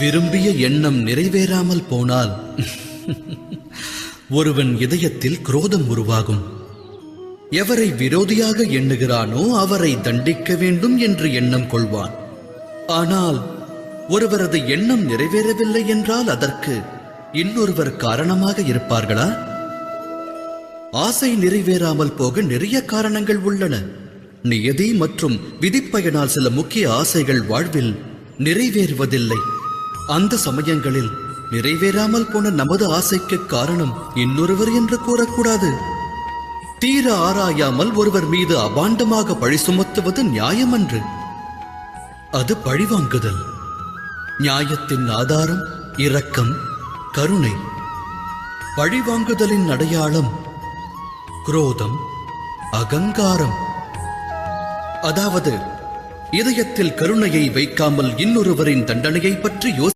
விரும்பிய எண்ணம் நிறைவேறாமல் போனால் ஒருவன் இதயத்தில் குரோதம் உருவாகும். எவரை விரோதியாக எண்ணுகிறானோ அவரை தண்டிக்க வேண்டும் என்று எண்ணம் கொள்வான். ஆனால் ஒருவரது எண்ணம் நிறைவேறவில்லை என்றால் அதற்கு இன்னொருவர் காரணமாக இருப்பார்களா? ஆசை நிறைவேறாமல் போக நிறைய காரணங்கள் உள்ளன. நியதி மற்றும் விதிப்பயனால் சில முக்கிய ஆசைகள் வாழ்வில் நிறைவேறுவதில்லை. அந்த சமயங்களில் நிறைவேறாமல் போன நமது ஆசைக்கு காரணம் இன்னொருவர் என்று கூறக்கூடாது. தீர ஆராயாமல் ஒருவர் மீது அபாண்டமாக பழி சுமத்துவது நியாயமன்று. அது பழிவாங்குதல். நியாயத்தின் ஆதாரம் இரக்கம், கருணை. பழிவாங்குதலின் அடையாளம் குரோதம், அகங்காரம். அதாவது இதயத்தில் கருணையை வைக்காமல் இன்னொருவரின் தண்டனையை பற்றி